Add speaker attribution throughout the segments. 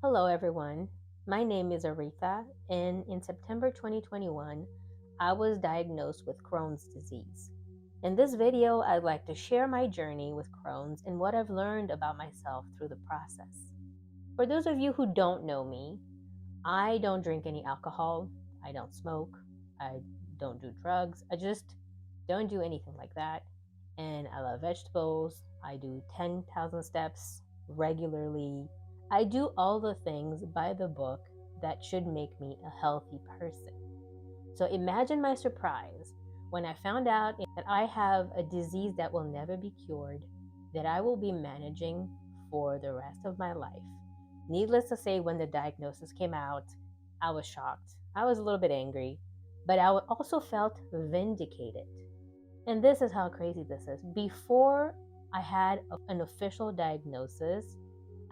Speaker 1: Hello, everyone. My name is Aretha, and in September 2021, I was diagnosed with Crohn's disease. In this video, I'd like to share my journey with Crohn's and what I've learned about myself through the process. For those of you who don't know me, I don't drink any alcohol, I don't smoke, I don't do drugs, I just don't do anything like that. And I love vegetables, I do 10,000 steps regularly. I do all the things by the book that should make me a healthy person. So imagine my surprise when I found out that I have a disease that will never be cured, that I will be managing for the rest of my life. Needless to say, when the diagnosis came out, I was shocked. I was a little bit angry, but I also felt vindicated. And this is how crazy this is. Before I had an official diagnosis,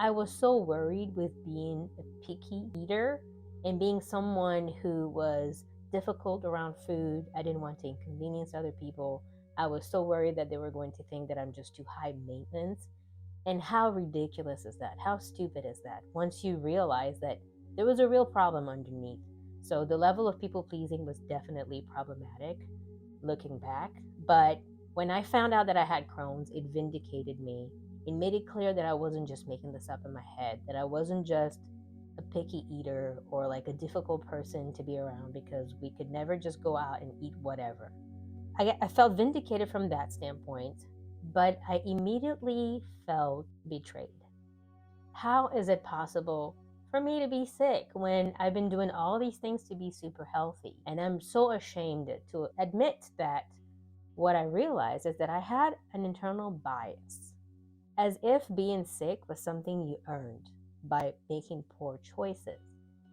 Speaker 1: I was so worried with being a picky eater and being someone who was difficult around food. I didn't want to inconvenience other people. I was so worried that they were going to think that I'm just too high maintenance. And how ridiculous is that? How stupid is that? Once you realize that there was a real problem underneath. So the level of people pleasing was definitely problematic looking back. But when I found out that I had Crohn's, it vindicated me. It made it clear that I wasn't just making this up in my head, that I wasn't just a picky eater or like a difficult person to be around because we could never just go out and eat whatever. I felt vindicated from that standpoint, but I immediately felt betrayed. How is it possible for me to be sick when I've been doing all these things to be super healthy? And I'm so ashamed to admit that what I realized is that I had an internal bias, as if being sick was something you earned by making poor choices.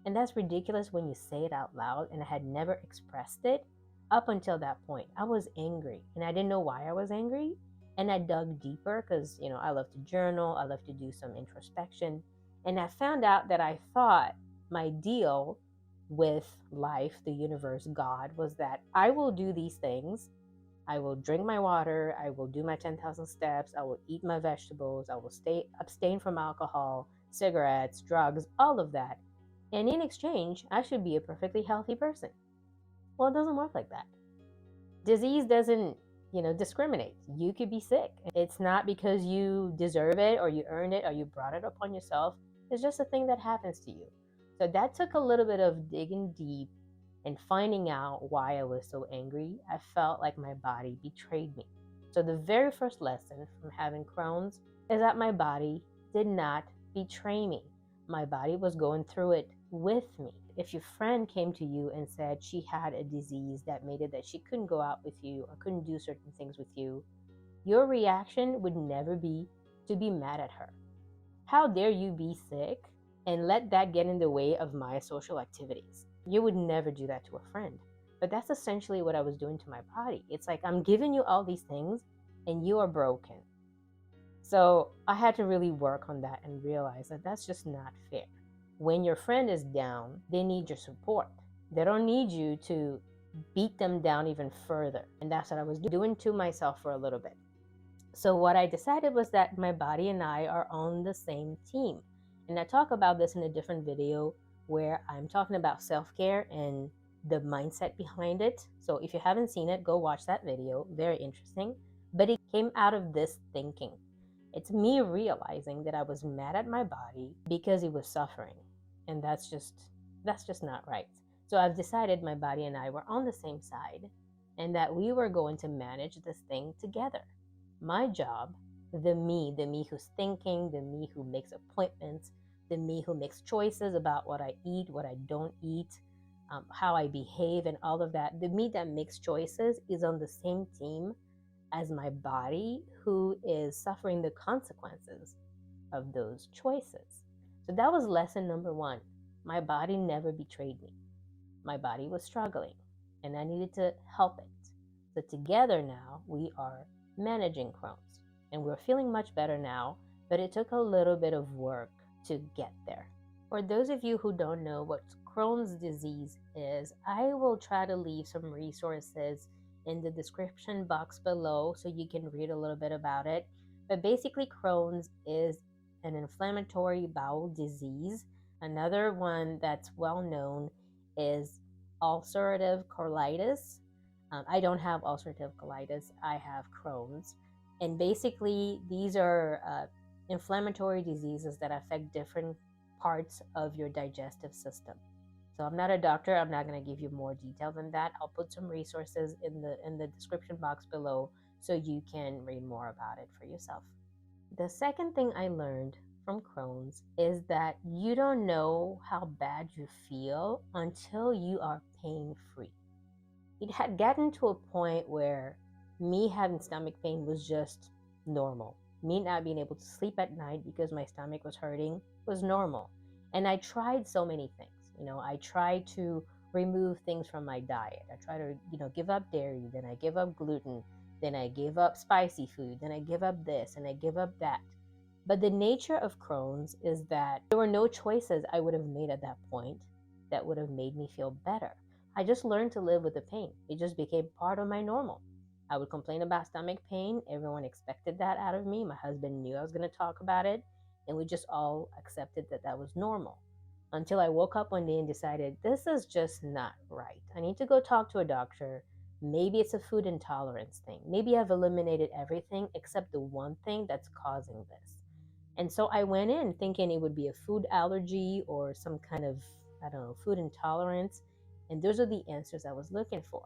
Speaker 1: And that's ridiculous when you say it out loud, and I had never expressed it up until that point. I was angry, and I didn't know why I was angry. And I dug deeper because, I love to journal, I love to do some introspection. And I found out that I thought my deal with life, the universe, God, was that I will do these things. I will drink my water. I will do my 10,000 steps. I will eat my vegetables. I will abstain from alcohol, cigarettes, drugs, all of that. And in exchange, I should be a perfectly healthy person. Well, it doesn't work like that. Disease doesn't, discriminate. You could be sick. It's not because you deserve it or you earned it or you brought it upon yourself. It's just a thing that happens to you. So that took a little bit of digging deep and finding out why I was so angry. I felt like my body betrayed me. So the very first lesson from having Crohn's is that my body did not betray me. My body was going through it with me. If your friend came to you and said she had a disease that made it that she couldn't go out with you or couldn't do certain things with you, your reaction would never be to be mad at her. How dare you be sick and let that get in the way of my social activities? You would never do that to a friend. But that's essentially what I was doing to my body. It's like I'm giving you all these things and you are broken. So I had to really work on that and realize that that's just not fair. When your friend is down, they need your support. They don't need you to beat them down even further. And that's what I was doing to myself for a little bit. So what I decided was that my body and I are on the same team. And I talk about this in a different video where I'm talking about self-care and the mindset behind it. So if you haven't seen it, go watch that video. Very interesting. But it came out of this thinking. It's me realizing that I was mad at my body because it was suffering. And that's just not right. So I've decided my body and I were on the same side and that we were going to manage this thing together. My job, the me who's thinking, the me who makes appointments, the me who makes choices about what I eat, what I don't eat, how I behave, and all of that, the me that makes choices is on the same team as my body, who is suffering the consequences of those choices. So that was lesson number one. My body never betrayed me. My body was struggling, and I needed to help it. So together now, we are managing Crohn's. And we're feeling much better now, but it took a little bit of work to get there. For those of you who don't know what Crohn's disease is, I will try to leave some resources in the description box below so you can read a little bit about it. But basically, Crohn's is an inflammatory bowel disease Another one that's well known is ulcerative colitis. I don't have ulcerative colitis, I have Crohn's. And basically, these are inflammatory diseases that affect different parts of your digestive system. So I'm not a doctor. I'm not going to give you more detail than that. I'll put some resources in the description box below so you can read more about it for yourself. The second thing I learned from Crohn's is that you don't know how bad you feel until you are pain free. It had gotten to a point where me having stomach pain was just normal. Me not being able to sleep at night because my stomach was hurting was normal. And I tried so many things. I tried to remove things from my diet. I tried to, give up dairy, then I give up gluten, then I give up spicy food, then I give up this and I give up that. But the nature of Crohn's is that there were no choices I would have made at that point that would have made me feel better. I just learned to live with the pain. It just became part of my normal. I would complain about stomach pain. Everyone expected that out of me. My husband knew I was going to talk about it. And we just all accepted that that was normal. Until I woke up one day and decided, this is just not right. I need to go talk to a doctor. Maybe it's a food intolerance thing. Maybe I've eliminated everything except the one thing that's causing this. And so I went in thinking it would be a food allergy or some kind of, I don't know, food intolerance. And those are the answers I was looking for.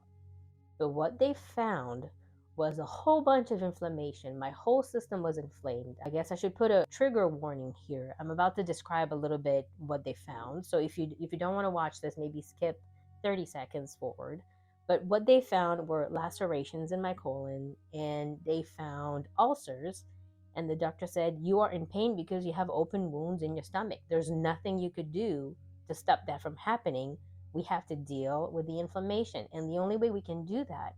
Speaker 1: But what they found was a whole bunch of inflammation. My whole system was inflamed. I guess I should put a trigger warning here. I'm about to describe a little bit what they found. So if you don't want to watch this, maybe skip 30 seconds forward. But what they found were lacerations in my colon, and they found ulcers. And the doctor said, you are in pain because you have open wounds in your stomach. There's nothing you could do to stop that from happening. We have to deal with the inflammation. And the only way we can do that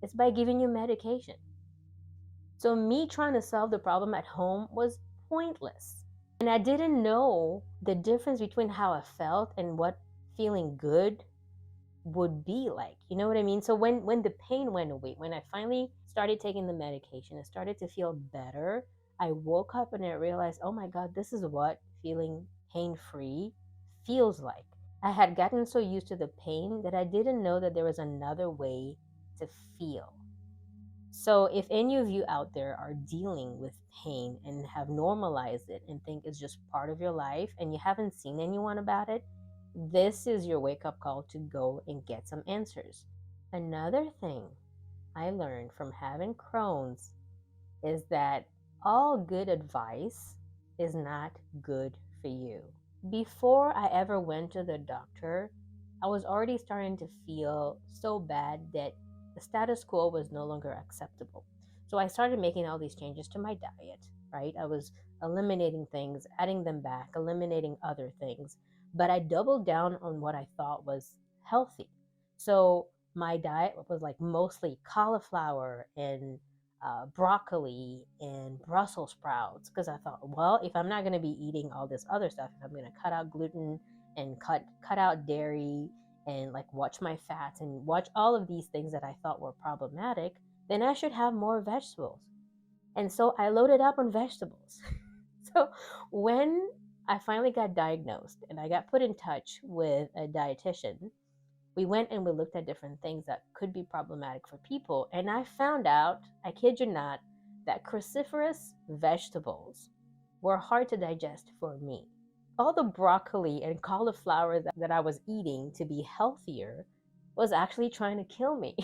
Speaker 1: is by giving you medication. So, me trying to solve the problem at home was pointless. And I didn't know the difference between how I felt and what feeling good would be like. You know what I mean? So when the pain went away, when I finally started taking the medication and started to feel better, I woke up and I realized, oh my God, this is what feeling pain free feels like. I had gotten so used to the pain that I didn't know that there was another way to feel. So, if any of you out there are dealing with pain and have normalized it and think it's just part of your life and you haven't seen anyone about it, this is your wake up call to go and get some answers. Another thing I learned from having Crohn's is that all good advice is not good for you. Before I ever went to the doctor, I was already starting to feel so bad that the status quo was no longer acceptable. So I started making all these changes to my diet, right? I was eliminating things, adding them back, eliminating other things, but I doubled down on what I thought was healthy. So my diet was like mostly cauliflower and broccoli and Brussels sprouts because I thought, well, if I'm not going to be eating all this other stuff, if I'm going to cut out gluten and cut out dairy and like watch my fats and watch all of these things that I thought were problematic, then I should have more vegetables. And so I loaded up on vegetables. So when I finally got diagnosed and I got put in touch with a dietitian, we went and we looked at different things that could be problematic for people. And I found out, I kid you not, that cruciferous vegetables were hard to digest for me. All the broccoli and cauliflower that I was eating to be healthier was actually trying to kill me.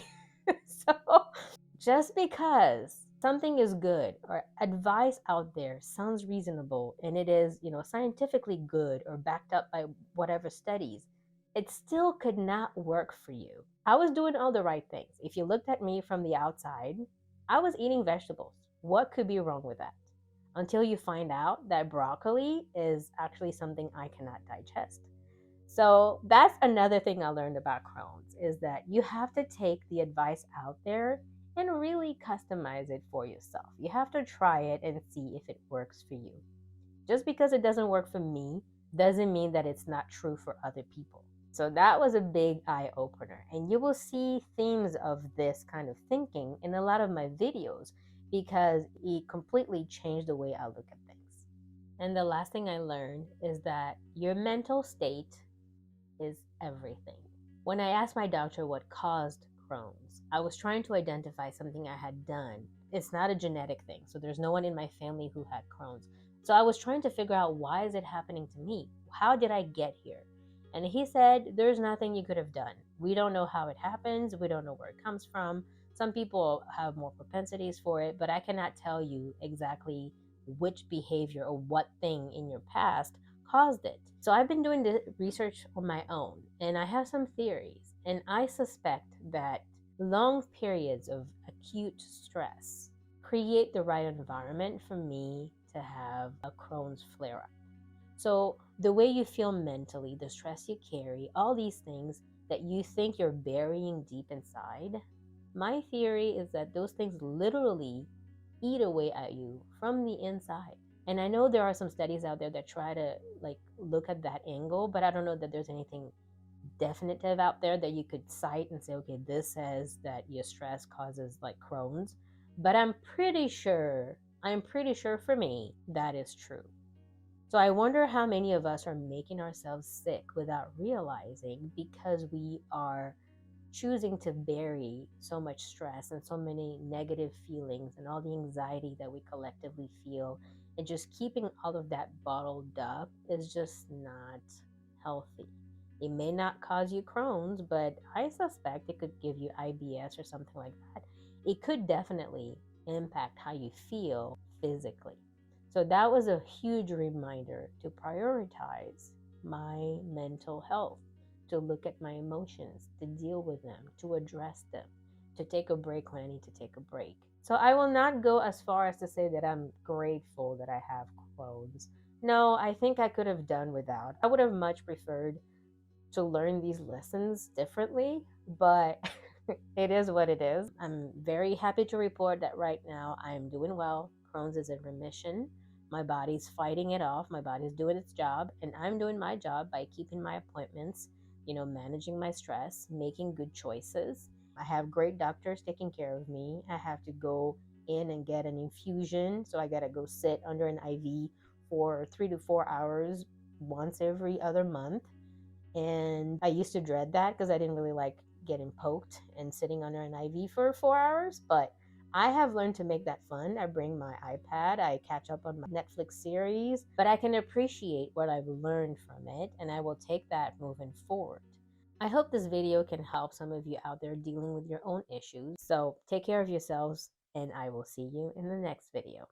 Speaker 1: So just because something is good or advice out there sounds reasonable and it is, scientifically good or backed up by whatever studies, it still could not work for you. I was doing all the right things. If you looked at me from the outside, I was eating vegetables. What could be wrong with that? Until you find out that broccoli is actually something I cannot digest. So that's another thing I learned about Crohn's is that you have to take the advice out there and really customize it for yourself. You have to try it and see if it works for you. Just because it doesn't work for me doesn't mean that it's not true for other people. So that was a big eye opener. And you will see themes of this kind of thinking in a lot of my videos because it completely changed the way I look at things. And the last thing I learned is that your mental state is everything. When I asked my doctor what caused Crohn's, I was trying to identify something I had done. It's not a genetic thing, so there's no one in my family who had Crohn's. So I was trying to figure out, why is it happening to me? How did I get here? And he said, there's nothing you could have done. We don't know how it happens. We don't know where it comes from. Some people have more propensities for it, but I cannot tell you exactly which behavior or what thing in your past caused it. So I've been doing the research on my own, and I have some theories. And I suspect that long periods of acute stress create the right environment for me to have a Crohn's flare up. So the way you feel mentally, the stress you carry, all these things that you think you're burying deep inside, my theory is that those things literally eat away at you from the inside. And I know there are some studies out there that try to like look at that angle, but I don't know that there's anything definitive out there that you could cite and say, okay, this says that your stress causes like Crohn's. But I'm pretty sure for me that is true. So I wonder how many of us are making ourselves sick without realizing, because we are choosing to bury so much stress and so many negative feelings and all the anxiety that we collectively feel, and just keeping all of that bottled up is just not healthy. It may not cause you Crohn's, but I suspect it could give you IBS or something like that. It could definitely impact how you feel physically. So that was a huge reminder to prioritize my mental health, to look at my emotions, to deal with them, to address them, to take a break when I need to take a break. So I will not go as far as to say that I'm grateful that I have Crohn's. No, I think I could have done without. I would have much preferred to learn these lessons differently, but it is what it is. I'm very happy to report that right now I'm doing well. Crohn's is in remission. My body's fighting it off. My body's doing its job, and I'm doing my job by keeping my appointments, managing my stress, making good choices. I have great doctors taking care of me. I have to go in and get an infusion, so I got to go sit under an IV for 3 to 4 hours once every other month. And I used to dread that because I didn't really like getting poked and sitting under an IV for 4 hours. But I have learned to make that fun. I bring my iPad, I catch up on my Netflix series, but I can appreciate what I've learned from it, and I will take that moving forward. I hope this video can help some of you out there dealing with your own issues. So take care of yourselves, and I will see you in the next video.